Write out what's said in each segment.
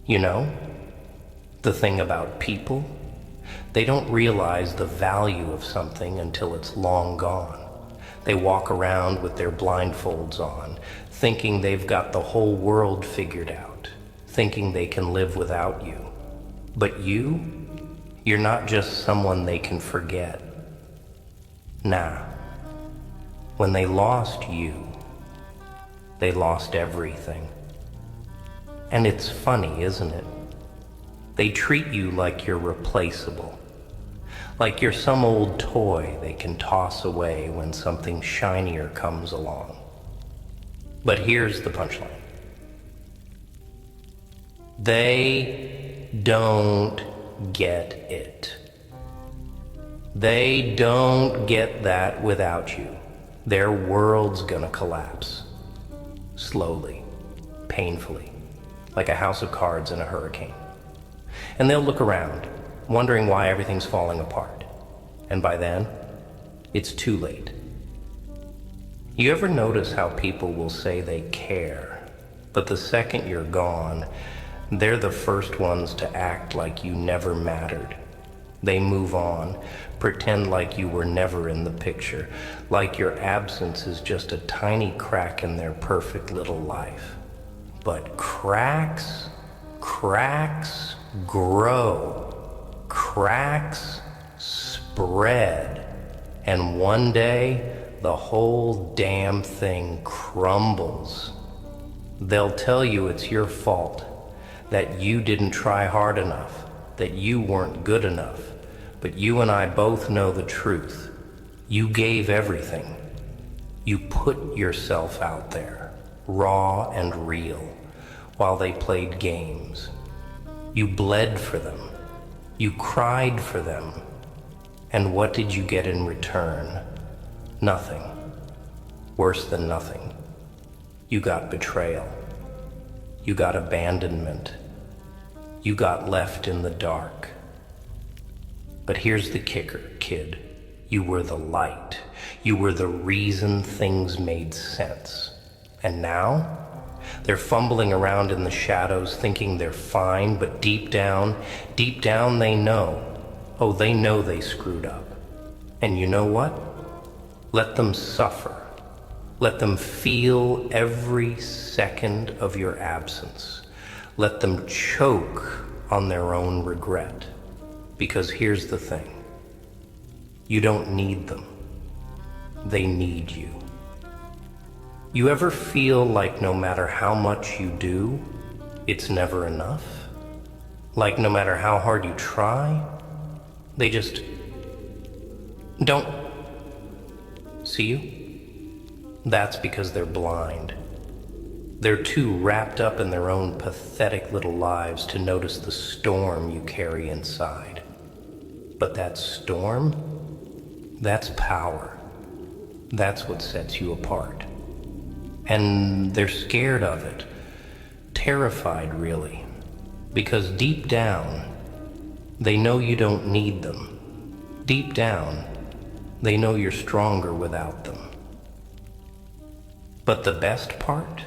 You know, the thing about people, they don't realize the value of something until it's long gone. They walk around with their blindfolds on, thinking they've got the whole world figured out, thinking they can live without you. But you're not just someone they can forget. Nah, when they lost you, they lost everything. And it's funny, isn't it? They treat you like you're replaceable, like you're some old toy they can toss away when something shinier comes along. But here's the punchline. They don't get it. They don't get that without you. Their world's gonna collapse. Slowly, painfully, like a house of cards in a hurricane. And they'll look around, wondering why everything's falling apart. And by then, it's too late. You ever notice how people will say they care, but the second you're gone, they're the first ones to act like you never mattered? They move on, pretend like you were never in the picture, like your absence is just a tiny crack in their perfect little life. But cracks grow, cracks spread, and one day the whole damn thing crumbles. They'll tell you it's your fault, that you didn't try hard enough, that you weren't good enough. But you and I both know the truth. You gave everything. You put yourself out there, raw and real, while they played games. You bled for them. You cried for them. And what did you get in return? Nothing. Worse than nothing. You got betrayal. You got abandonment. You got left in the dark. But here's the kicker, kid. You were the light. You were the reason things made sense. And now, they're fumbling around in the shadows thinking they're fine, but deep down they know. Oh, they know they screwed up. And you know what? Let them suffer. Let them feel every second of your absence. Let them choke on their own regret. Because here's the thing. You don't need them. They need you. You ever feel like no matter how much you do, it's never enough? Like no matter how hard you try, they just don't see you? That's because they're blind. They're too wrapped up in their own pathetic little lives to notice the storm you carry inside. But that storm, that's power. That's what sets you apart. And they're scared of it, terrified really, because deep down, they know you don't need them. Deep down, they know you're stronger without them. But the best part?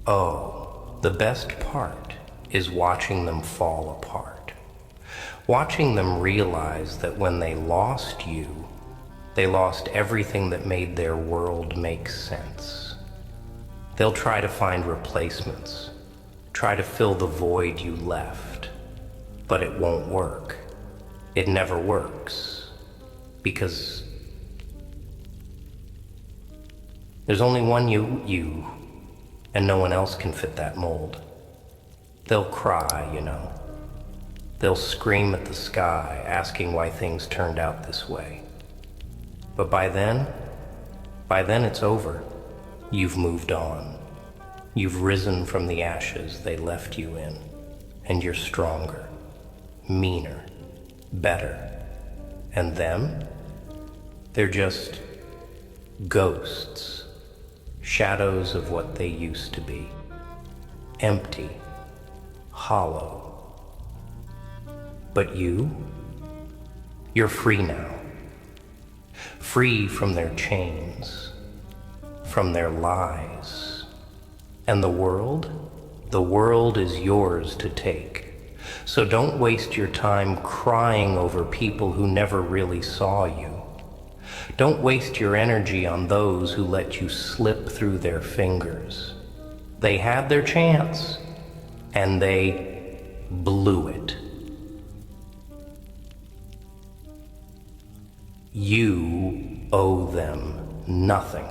Oh, the best part is watching them fall apart. Watching them realize that when they lost you, they lost everything that made their world make sense. They'll try to find replacements, try to fill the void you left, but it won't work. It never works, because there's only one you, and no one else can fit that mold. They'll cry, you know. They'll scream at the sky, asking why things turned out this way. But by then it's over. You've moved on. You've risen from the ashes they left you in, and you're stronger, meaner, better. And them? They're just ghosts, shadows of what they used to be. Empty, hollow. But you're free now. Free from their chains, from their lies, And the world is yours to take. So don't waste your time crying over people who never really saw you. Don't waste your energy on those who let you slip through their fingers. They had their chance, and they blew it. You owe them nothing.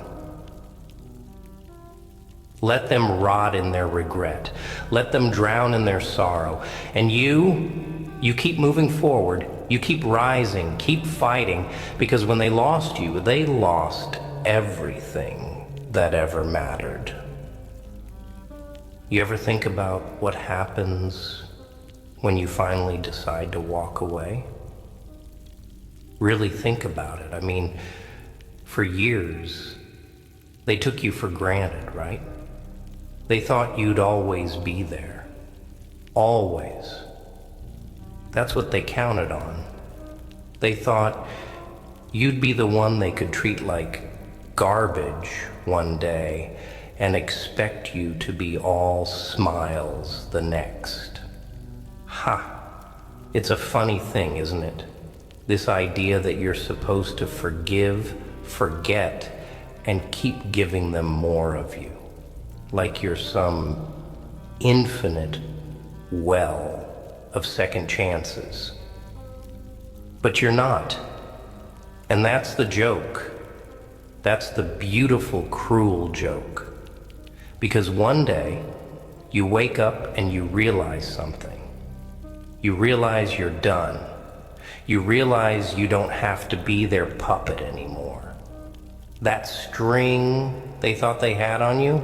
Let them rot in their regret. Let them drown in their sorrow. And you keep moving forward. You keep rising, keep fighting, because when they lost you, they lost everything that ever mattered. You ever think about what happens when you finally decide to walk away? Really think about it. I mean, for years, they took you for granted, right? They thought you'd always be there. Always. That's what they counted on. They thought you'd be the one they could treat like garbage one day and expect you to be all smiles the next. Ha! It's a funny thing, isn't it? This idea that you're supposed to forgive, forget, and keep giving them more of you. Like you're some infinite well of second chances. But you're not. And that's the joke. That's the beautiful, cruel joke. Because one day, you wake up and you realize something. You realize you're done. You realize you don't have to be their puppet anymore. That string they thought they had on you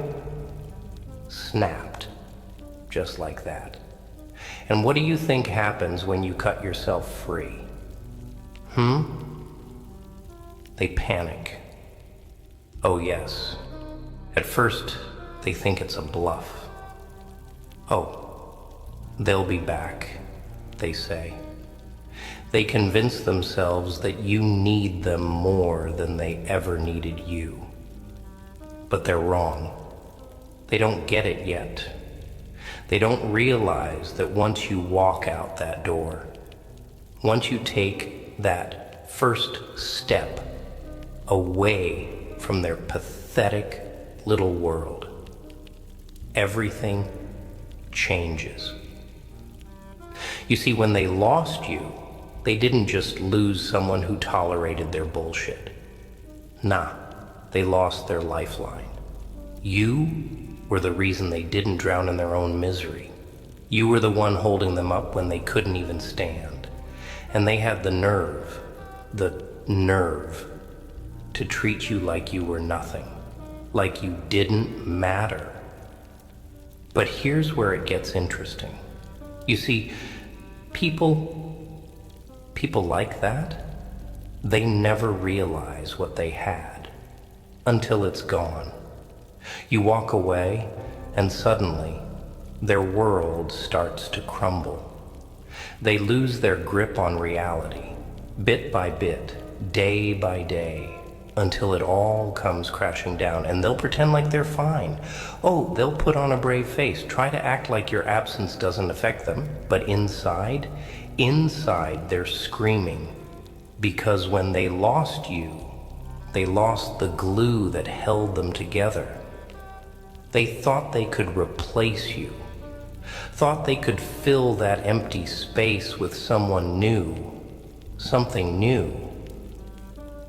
snapped, just like that. And what do you think happens when you cut yourself free? They panic. Oh yes. At first, they think it's a bluff. Oh, they'll be back, they say. They convince themselves that you need them more than they ever needed you. But they're wrong. They don't get it yet. They don't realize that once you walk out that door, once you take that first step away from their pathetic little world, everything changes. You see, when they lost you, they didn't just lose someone who tolerated their bullshit. Nah, they lost their lifeline. You were the reason they didn't drown in their own misery. You were the one holding them up when they couldn't even stand. And they had the nerve to treat you like you were nothing, like you didn't matter. But here's where it gets interesting. You see, people like that, they never realize what they had until it's gone. You walk away, and suddenly, their world starts to crumble. They lose their grip on reality, bit by bit, day by day, until it all comes crashing down, and they'll pretend like they're fine. Oh, they'll put on a brave face, try to act like your absence doesn't affect them, but inside they're screaming, because when they lost you, they lost the glue that held them together. They thought they could replace you, thought they could fill that empty space with someone new, something new.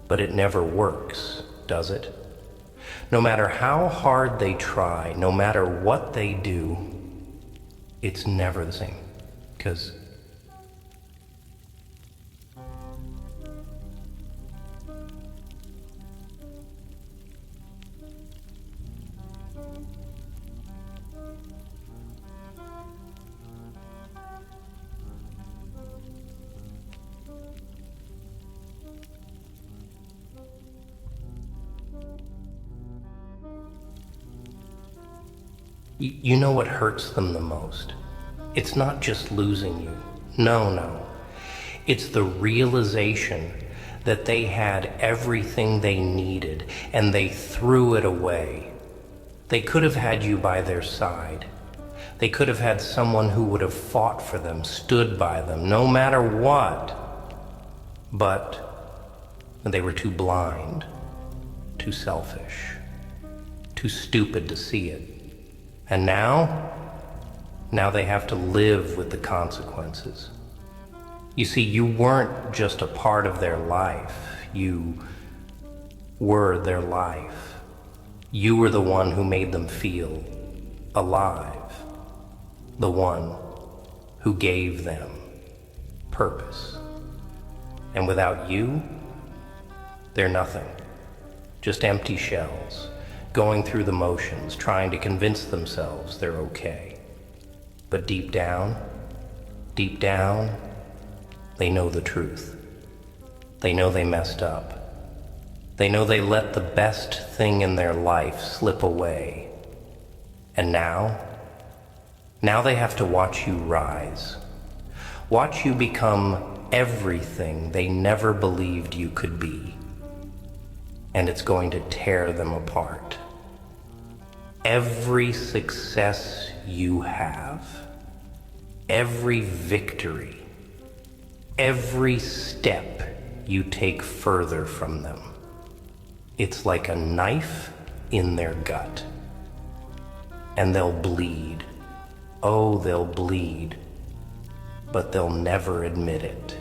But it never works, does it? No matter how hard they try, no matter what they do, it's never the same. Because you know what hurts them the most? It's not just losing you. No. It's the realization that they had everything they needed and they threw it away. They could have had you by their side. They could have had someone who would have fought for them, stood by them, no matter what. But they were too blind, too selfish, too stupid to see it. And now they have to live with the consequences. You see, you weren't just a part of their life. You were their life. You were the one who made them feel alive. The one who gave them purpose. And without you, they're nothing. Just empty shells, going through the motions, trying to convince themselves they're okay. But deep down, they know the truth. They know they messed up. They know they let the best thing in their life slip away. And now they have to watch you rise. Watch you become everything they never believed you could be. And it's going to tear them apart. Every success you have, every victory, every step you take further from them, it's like a knife in their gut. And they'll bleed. Oh, they'll bleed. But they'll never admit it.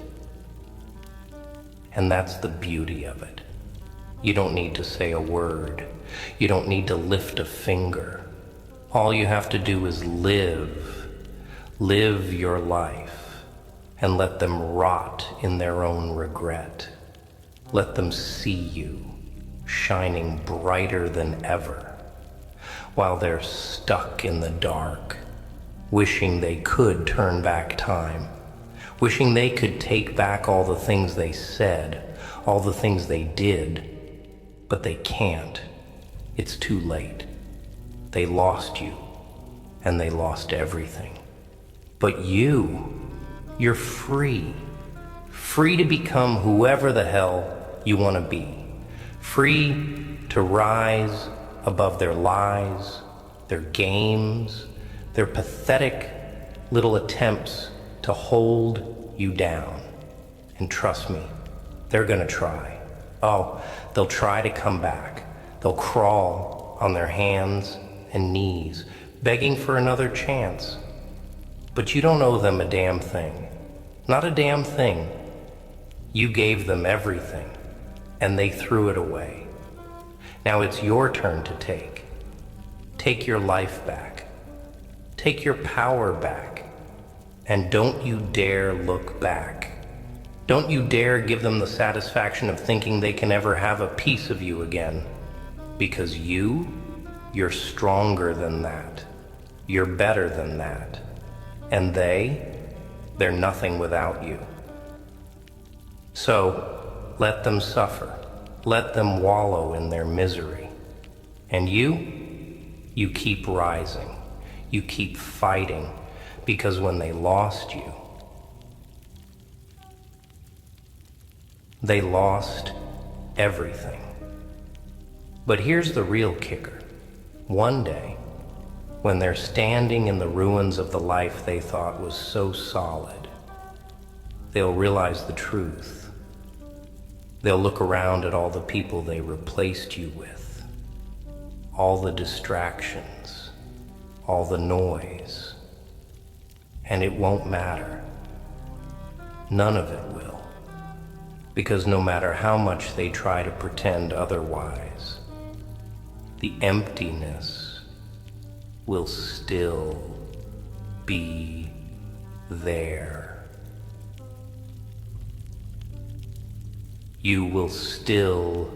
And that's the beauty of it. You don't need to say a word. You don't need to lift a finger. All you have to do is live. Live your life. And let them rot in their own regret. Let them see you shining brighter than ever, while they're stuck in the dark, wishing they could turn back time, wishing they could take back all the things they said, all the things they did, but they can't. It's too late. They lost you, and they lost everything. But you're free. Free to become whoever the hell you want to be. Free to rise above their lies, their games, their pathetic little attempts to hold you down. And trust me, they're gonna try. Oh, they'll try to come back. They'll crawl on their hands and knees, begging for another chance. But you don't owe them a damn thing. Not a damn thing. You gave them everything, and they threw it away. Now it's your turn to take. Take your life back. Take your power back. And don't you dare look back. Don't you dare give them the satisfaction of thinking they can ever have a piece of you again. Because you're stronger than that. You're better than that. And they're nothing without you. So let them suffer. Let them wallow in their misery. And you keep rising. You keep fighting. Because when they lost you, they lost everything. But here's the real kicker. One day, when they're standing in the ruins of the life they thought was so solid, they'll realize the truth. They'll look around at all the people they replaced you with, all the distractions, all the noise, and it won't matter. None of it will, because no matter how much they try to pretend otherwise, the emptiness will still be there. You will still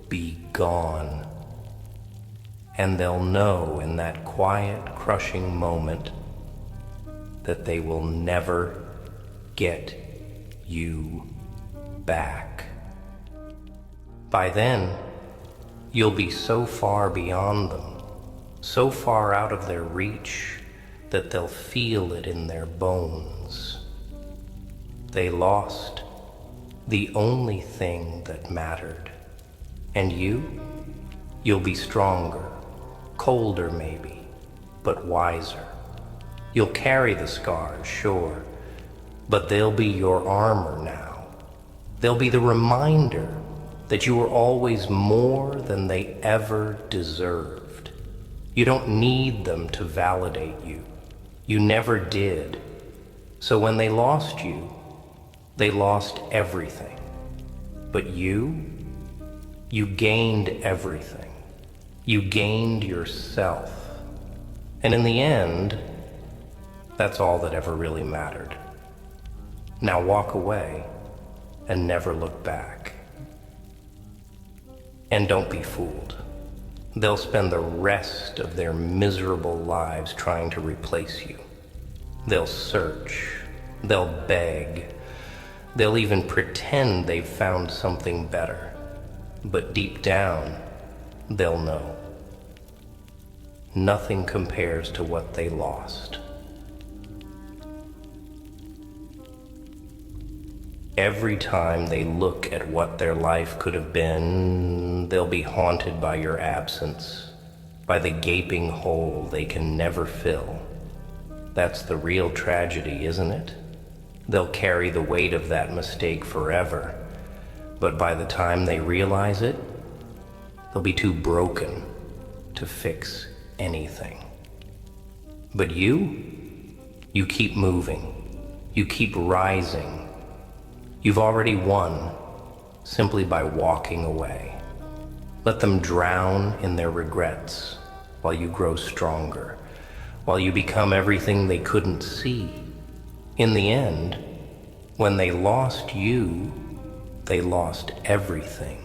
be gone, and they'll know in that quiet, crushing moment that they will never get you back. By then, you'll be so far beyond them, so far out of their reach, that they'll feel it in their bones. They lost the only thing that mattered. And you'll be stronger, Colder maybe, but wiser. You'll carry the scars, sure, but they'll be your armor now. They'll be the reminder that you were always more than they ever deserved. You don't need them to validate you. You never did. So when they lost you, they lost everything. But you gained everything. You gained yourself. And in the end, that's all that ever really mattered. Now walk away and never look back. And don't be fooled. They'll spend the rest of their miserable lives trying to replace you. They'll search. They'll beg. They'll even pretend they've found something better. But deep down, they'll know. Nothing compares to what they lost. Every time they look at what their life could have been, they'll be haunted by your absence, by the gaping hole they can never fill. That's the real tragedy, isn't it? They'll carry the weight of that mistake forever, but by the time they realize it, they'll be too broken to fix anything. But you keep moving. You keep rising. You've already won simply by walking away. Let them drown in their regrets while you grow stronger, while you become everything they couldn't see. In the end, when they lost you, they lost everything.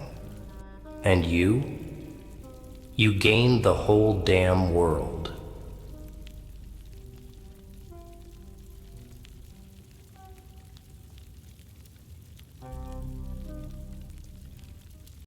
And you gained the whole damn world.